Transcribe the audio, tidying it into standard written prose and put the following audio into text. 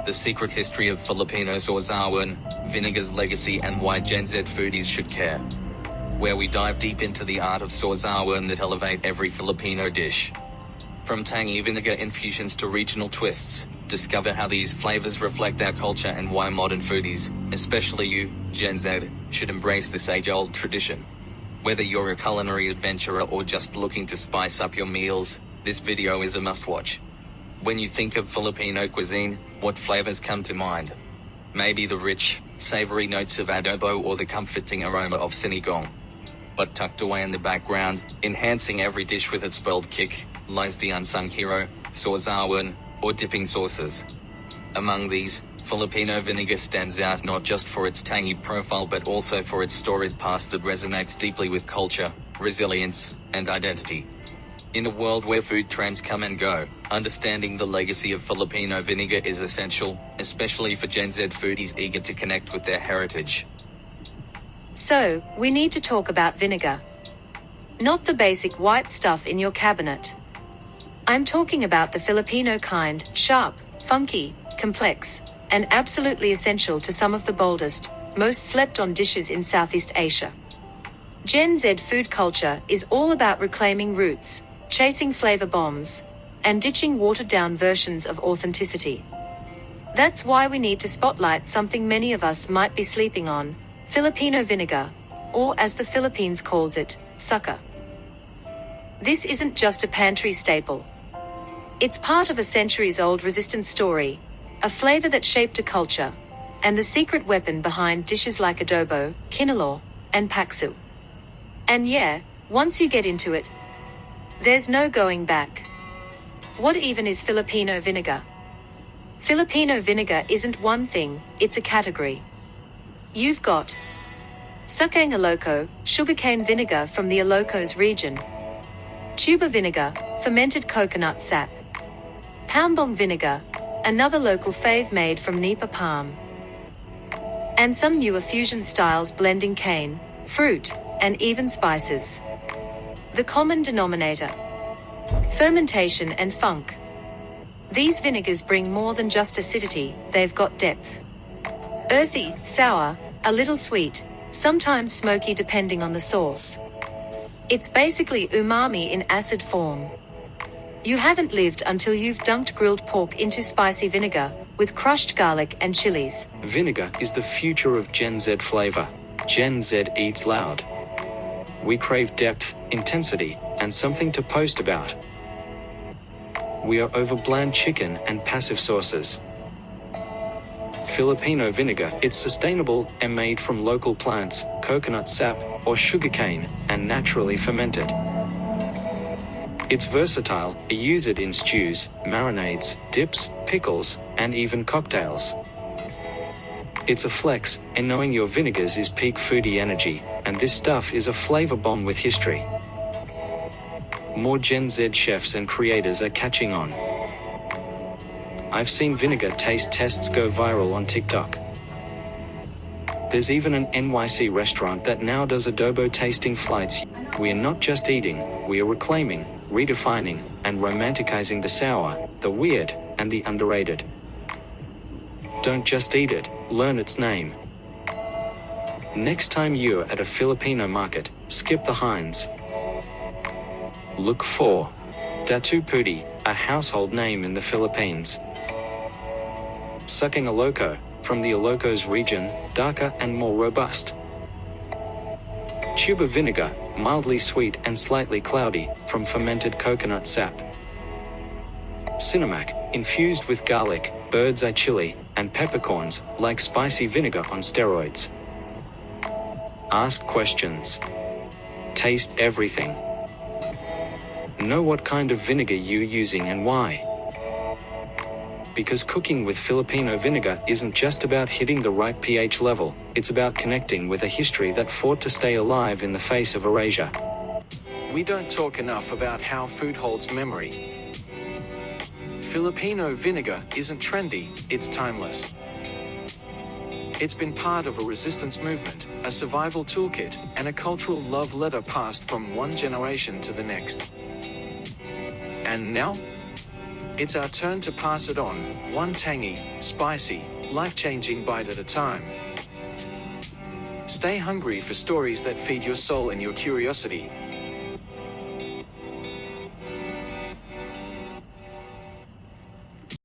the secret history of Filipino Sawsawan, Vinegar's legacy and why Gen Z foodies should care. Where we dive deep into the art of Sawsawan that elevate every Filipino dish. From tangy vinegar infusions to regional twists, discover how these flavors reflect our culture and why modern foodies, especially you, Gen Z, should embrace this age-old tradition. Whether you're a culinary adventurer or just looking to spice up your meals, this video is a must-watch. When you think of Filipino cuisine, what flavors come to mind? Maybe the rich, savory notes of adobo or the comforting aroma of sinigang. But tucked away in the background, enhancing every dish with its bold kick, lies the unsung hero, Sawsawan, or dipping sauces. Among these, Filipino vinegar stands out not just for its tangy profile but also for its storied past that resonates deeply with culture, resilience, and identity. In a world where food trends come and go, understanding the legacy of Filipino vinegar is essential, especially for Gen Z foodies eager to connect with their heritage. So, we need to talk about vinegar. Not the basic white stuff in your cabinet. I'm talking about the Filipino kind, sharp, funky, complex, and absolutely essential to some of the boldest, most slept-on dishes in Southeast Asia. Gen Z food culture is all about reclaiming roots, chasing flavor bombs, and ditching watered-down versions of authenticity. That's why we need to spotlight something many of us might be sleeping on: Filipino vinegar, or as the Philippines calls it, suka. This isn't just a pantry staple. It's part of a centuries-old resistance story, a flavor that shaped a culture, and the secret weapon behind dishes like adobo, kinalaw, and paksiw. And yeah, once you get into it, there's no going back. What even is Filipino vinegar? Filipino vinegar isn't one thing, it's a category. You've got Sukang Ilocos, sugarcane vinegar from the Ilocos region. Tuba vinegar, fermented coconut sap. Palmbong vinegar, another local fave made from nipa palm. And some newer fusion styles blending cane, fruit, and even spices. The common denominator: fermentation and funk. These vinegars bring more than just acidity, they've got depth. Earthy, sour, a little sweet, sometimes smoky depending on the sauce. It's basically umami in acid form. You haven't lived until you've dunked grilled pork into spicy vinegar, with crushed garlic and chilies. Vinegar is the future of Gen Z flavor. Gen Z eats loud. We crave depth, intensity, and something to post about. We are over bland chicken and passive sauces. Filipino vinegar, it's sustainable and made from local plants, coconut sap, or sugarcane, and naturally fermented. It's versatile, you use it in stews, marinades, dips, pickles, and even cocktails. It's a flex, and knowing your vinegars is peak foodie energy, and this stuff is a flavor bomb with history. More Gen Z chefs and creators are catching on. I've seen vinegar taste tests go viral on TikTok. There's even an NYC restaurant that now does adobo tasting flights. We are not just eating, we are reclaiming, redefining, and romanticizing the sour, the weird, and the underrated. Don't just eat it, learn its name. Next time you're at a Filipino market, skip the Heinz. Look for Datu Puti, a household name in the Philippines. Sukang Ilocos, from the Ilocos region, darker and more robust. Tuba vinegar, mildly sweet and slightly cloudy, from fermented coconut sap. Cinemac, infused with garlic, bird's eye chili, and peppercorns, like spicy vinegar on steroids. Ask questions. Taste everything. Know what kind of vinegar you're using and why. Because cooking with Filipino vinegar isn't just about hitting the right pH level, it's about connecting with a history that fought to stay alive in the face of erasure. We don't talk enough about how food holds memory. Filipino vinegar isn't trendy, it's timeless. It's been part of a resistance movement, a survival toolkit, and a cultural love letter passed from one generation to the next. And now, It's our turn to pass it on, one tangy, spicy, life-changing bite at a time. Stay hungry for stories that feed your soul and your curiosity.